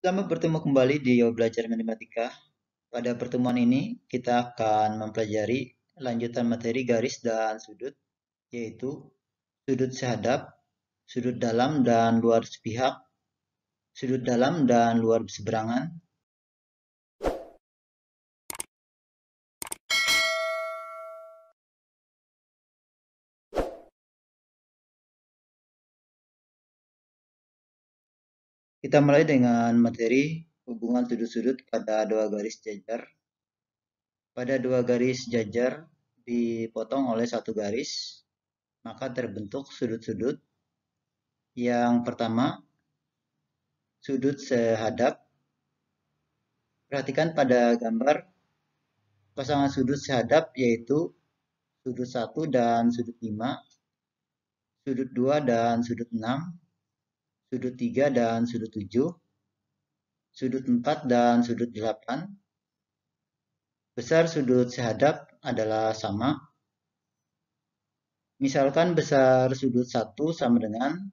Selamat bertemu kembali di Yo Belajar Matematika. Pada pertemuan ini, kita akan mempelajari lanjutan materi garis dan sudut, yaitu sudut sehadap, sudut dalam dan luar sepihak, sudut dalam dan luar berseberangan, kita mulai dengan materi hubungan sudut-sudut pada dua garis jajar. Pada dua garis jajar dipotong oleh satu garis, maka terbentuk sudut-sudut. Yang pertama, sudut sehadap. Perhatikan pada gambar pasangan sudut sehadap yaitu sudut 1 dan sudut 5, sudut 2 dan sudut 6, sudut 3 dan sudut 7, sudut 4 dan sudut 8. Besar sudut sehadap adalah sama. Misalkan besar sudut 1 sama dengan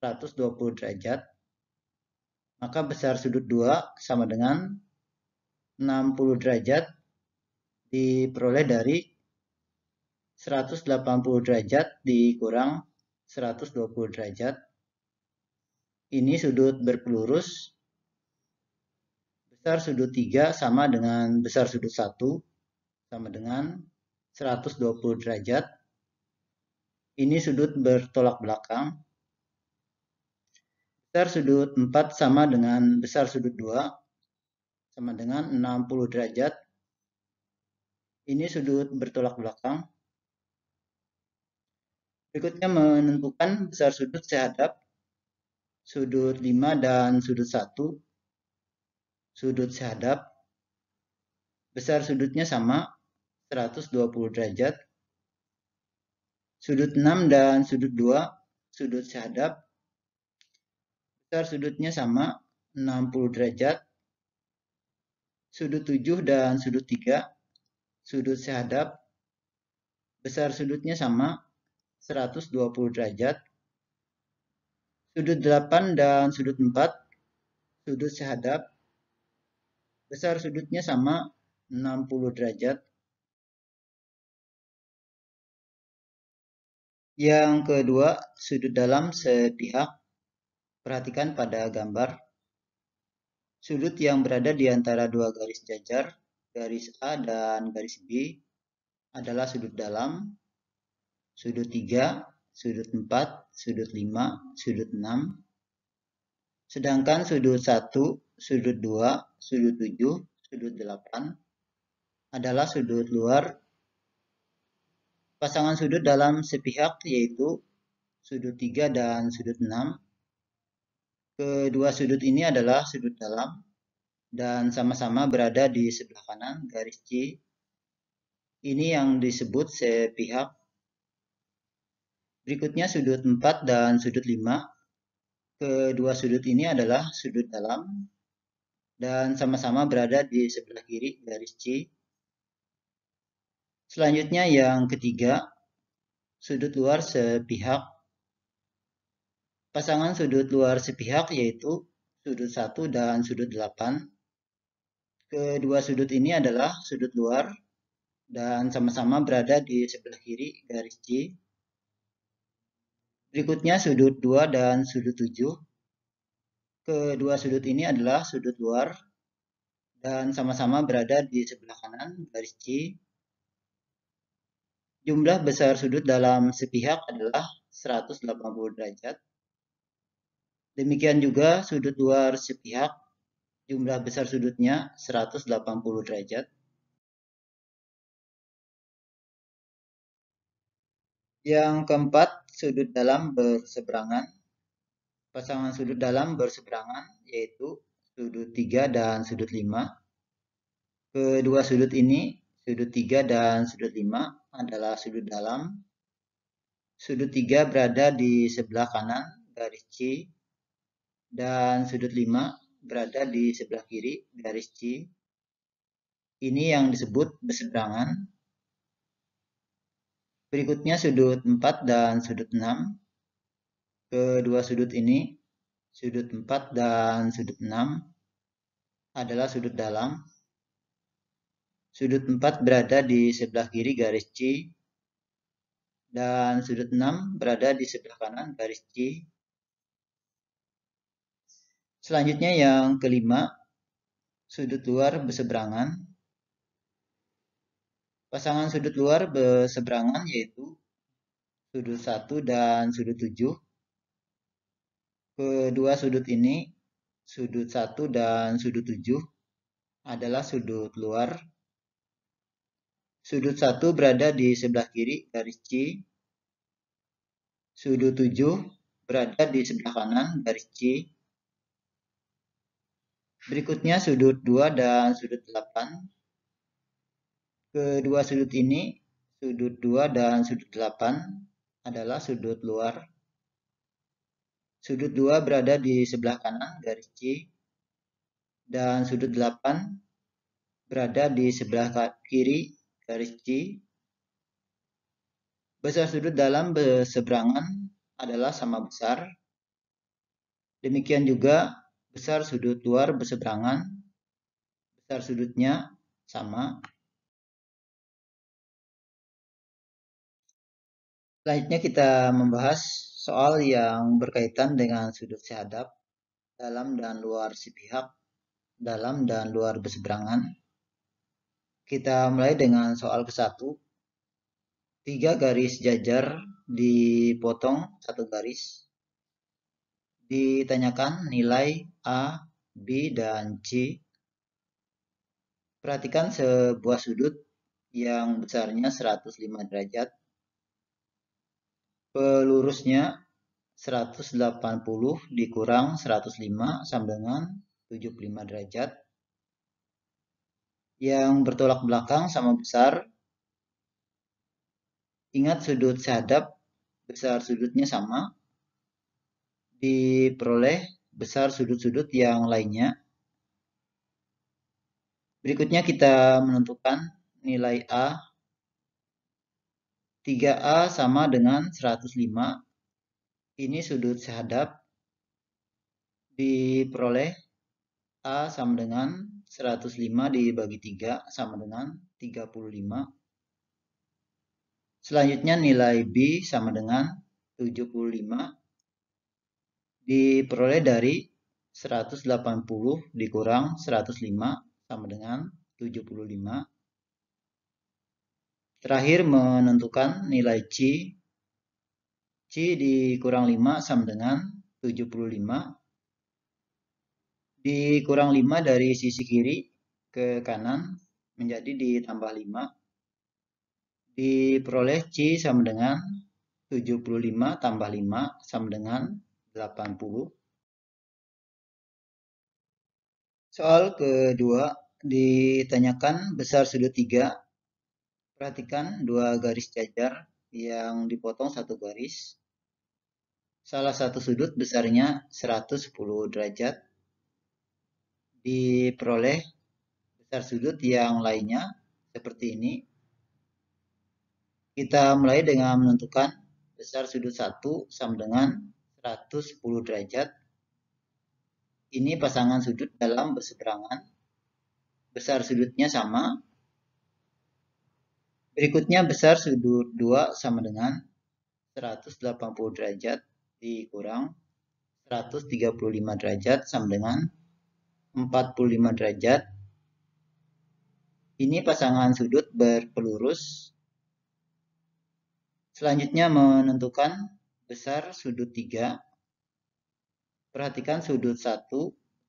120 derajat, maka besar sudut 2 sama dengan 60 derajat diperoleh dari 180 derajat dikurang 120 derajat. Ini sudut berpelurus. Besar sudut 3 sama dengan besar sudut 1 sama dengan 120 derajat. Ini sudut bertolak belakang. Besar sudut 4 sama dengan besar sudut 2 sama dengan 60 derajat. Ini sudut bertolak belakang. Berikutnya menentukan besar sudut sehadap sudut 5 dan sudut 1. Sudut sehadap. Besar sudutnya sama 120 derajat. Sudut 6 dan sudut 2 sudut sehadap. Besar sudutnya sama 60 derajat. Sudut 7 dan sudut 3 sudut sehadap. Besar sudutnya sama 120 derajat. Sudut 8 dan sudut 4 sudut sehadap. Besar sudutnya sama 60 derajat. Yang kedua, sudut dalam sepihak. Perhatikan pada gambar. Sudut yang berada di antara dua garis jajar, garis A dan garis B, adalah sudut dalam. Sudut 3, sudut 4, sudut 5, sudut 6. Sedangkan sudut 1, sudut 2, sudut 7, sudut 8 adalah sudut luar. Pasangan sudut dalam sepihak yaitu sudut 3 dan sudut 6. Kedua sudut ini adalah sudut dalam dan sama-sama berada di sebelah kanan garis C. Ini yang disebut sepihak. Berikutnya sudut 4 dan sudut 5. Kedua sudut ini adalah sudut dalam dan sama-sama berada di sebelah kiri garis C. Selanjutnya yang ketiga, sudut luar sepihak. Pasangan sudut luar sepihak yaitu sudut 1 dan sudut 8. Kedua sudut ini adalah sudut luar dan sama-sama berada di sebelah kiri garis C. Berikutnya sudut 2 dan sudut 7. Kedua sudut ini adalah sudut luar dan sama-sama berada di sebelah kanan garis C. Jumlah besar sudut dalam sepihak adalah 180 derajat. Demikian juga sudut luar sepihak, jumlah besar sudutnya 180 derajat. Yang keempat, sudut dalam berseberangan. Pasangan sudut dalam berseberangan yaitu sudut 3 dan sudut 5. Kedua sudut ini, sudut 3 dan sudut 5 adalah sudut dalam. Sudut 3 berada di sebelah kanan garis C dan sudut 5 berada di sebelah kiri garis C. Ini yang disebut berseberangan. Berikutnya sudut 4 dan sudut 6. Kedua sudut ini, sudut 4 dan sudut 6 adalah sudut dalam. Sudut 4 berada di sebelah kiri garis C. Dan sudut 6 berada di sebelah kanan garis C. Selanjutnya yang kelima, sudut luar berseberangan. Pasangan sudut luar berseberangan yaitu sudut 1 dan sudut 7. Kedua sudut ini, sudut 1 dan sudut 7, adalah sudut luar. Sudut 1 berada di sebelah kiri garis C. Sudut 7 berada di sebelah kanan garis C. Berikutnya sudut 2 dan sudut 8. Kedua sudut ini, sudut 2 dan sudut 8, adalah sudut luar. Sudut 2 berada di sebelah kanan garis C. Dan sudut 8 berada di sebelah kiri garis C. Besar sudut dalam berseberangan adalah sama besar. Demikian juga besar sudut luar berseberangan, besar sudutnya sama. Selanjutnya kita membahas soal yang berkaitan dengan sudut sehadap, dalam dan luar sepihak, dalam dan luar berseberangan. Kita mulai dengan soal ke-1. 3 garis jajar dipotong satu garis. Ditanyakan nilai A, B, dan C. Perhatikan sebuah sudut yang besarnya 105 derajat. Pelurusnya 180 dikurang 105 sama dengan 75 derajat. Yang bertolak belakang sama besar. Ingat sudut sehadap, besar sudutnya sama. Diperoleh besar sudut-sudut yang lainnya. Berikutnya kita menentukan nilai A. 3A sama dengan 105. Ini sudut sehadap. Diperoleh A sama dengan 105 dibagi 3 sama dengan 35. Selanjutnya nilai B sama dengan 75. Diperoleh dari 180 dikurang 105 sama dengan 75. Terakhir menentukan nilai C. C dikurang 5 sama dengan 75. Dikurang 5 dari sisi kiri ke kanan menjadi ditambah 5. Diperoleh C sama dengan 75 tambah 5 sama dengan 80. Soal kedua, ditanyakan besar sudut 3. Perhatikan dua garis jajar yang dipotong satu garis. Salah satu sudut besarnya 110 derajat. Diperoleh besar sudut yang lainnya seperti ini. Kita mulai dengan menentukan besar sudut 1 sama dengan 110 derajat. Ini pasangan sudut dalam berseberangan. Besar sudutnya sama. Berikutnya besar sudut 2 sama dengan 180 derajat dikurang 135 derajat sama dengan 45 derajat. Ini pasangan sudut berpelurus. Selanjutnya menentukan besar sudut 3. Perhatikan sudut 1,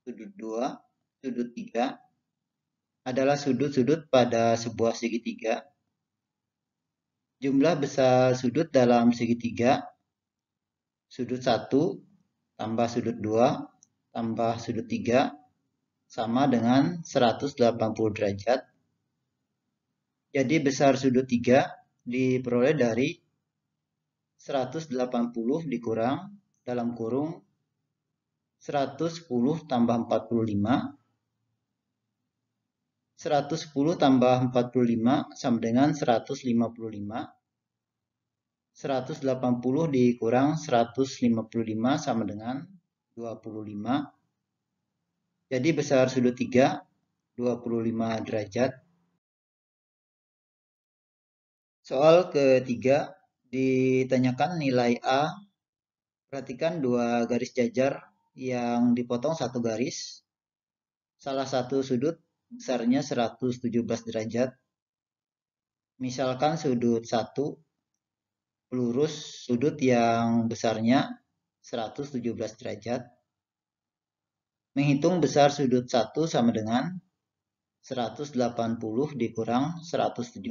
sudut 2, sudut 3 adalah sudut-sudut pada sebuah segitiga. Jumlah besar sudut dalam segitiga, sudut 1 tambah sudut 2 tambah sudut 3 sama dengan 180 derajat. Jadi besar sudut 3 diperoleh dari 180 dikurang dalam kurung 110 tambah 45. 110 tambah 45 sama dengan 155. 180 dikurang 155 sama dengan 25. Jadi besar sudut 3 25 derajat. Soal ketiga, ditanyakan nilai A. Perhatikan dua garis jajar yang dipotong satu garis. Salah satu sudut besarnya 117 derajat. Misalkan sudut 1 lurus sudut yang besarnya 117 derajat. Menghitung besar sudut 1 sama dengan 180 dikurang 117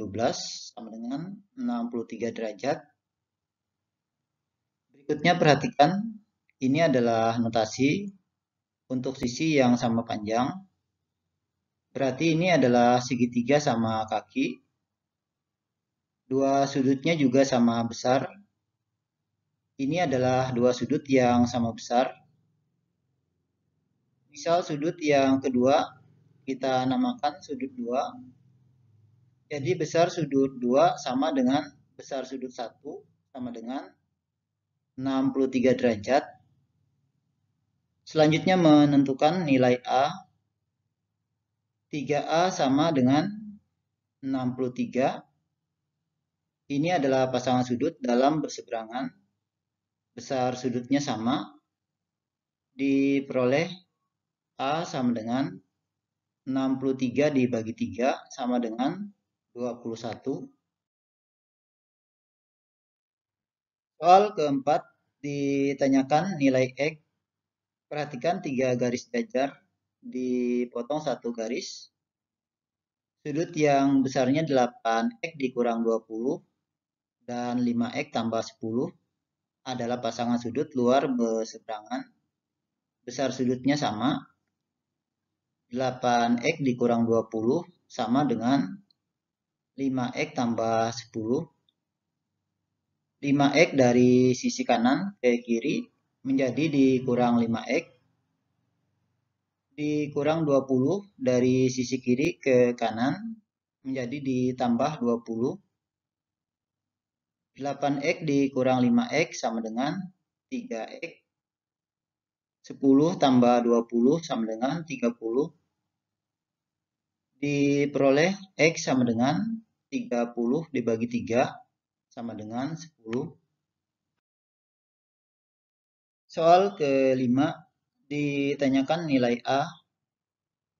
sama dengan 63 derajat. Berikutnya perhatikan, ini adalah notasi untuk sisi yang sama panjang. Berarti ini adalah segitiga sama kaki. Dua sudutnya juga sama besar. Ini adalah dua sudut yang sama besar. Misal sudut yang kedua kita namakan sudut 2. Jadi besar sudut 2 sama dengan besar sudut 1 sama dengan 63 derajat. Selanjutnya menentukan nilai A. 3A sama dengan 63. Ini adalah pasangan sudut dalam berseberangan. Besar sudutnya sama. Diperoleh A sama dengan 63 dibagi 3 sama dengan 21. Soal keempat ditanyakan nilai X. Perhatikan 3 garis jajar dipotong satu garis. Sudut yang besarnya 8X dikurang 20 dan 5X tambah 10 adalah pasangan sudut luar berseberangan. Besar sudutnya sama. 8X dikurang 20 sama dengan 5X tambah 10. 5X dari sisi kanan ke kiri menjadi dikurang 5X. Dikurang 20 dari sisi kiri ke kanan menjadi ditambah 20. 8X dikurang 5X sama dengan 3X. 10 tambah 20 sama dengan 30. Diperoleh X sama dengan 30 dibagi 3 sama dengan 10. Soal kelima, ditanyakan nilai A.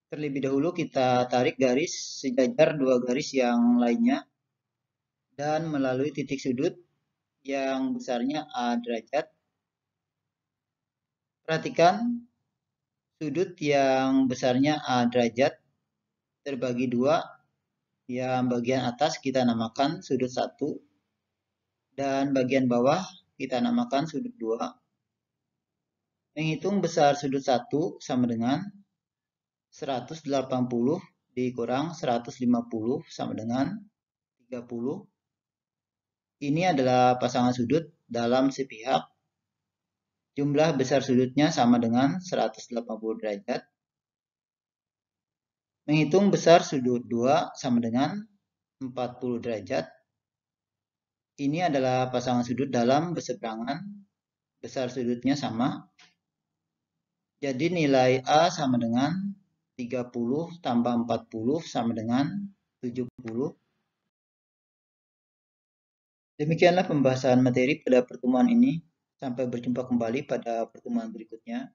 Terlebih dahulu kita tarik garis sejajar dua garis yang lainnya dan melalui titik sudut yang besarnya A derajat. Perhatikan sudut yang besarnya A derajat terbagi dua. Yang bagian atas kita namakan sudut 1 dan bagian bawah kita namakan sudut 2. Menghitung besar sudut 1 sama dengan 180 dikurang 150 sama dengan 30. Ini adalah pasangan sudut dalam sepihak. Jumlah besar sudutnya sama dengan 180 derajat. Menghitung besar sudut 2 sama dengan 40 derajat. Ini adalah pasangan sudut dalam berseberangan. Besar sudutnya sama. Jadi nilai A sama dengan 30 tambah 40 sama dengan 70. Demikianlah pembahasan materi pada pertemuan ini. Sampai berjumpa kembali pada pertemuan berikutnya.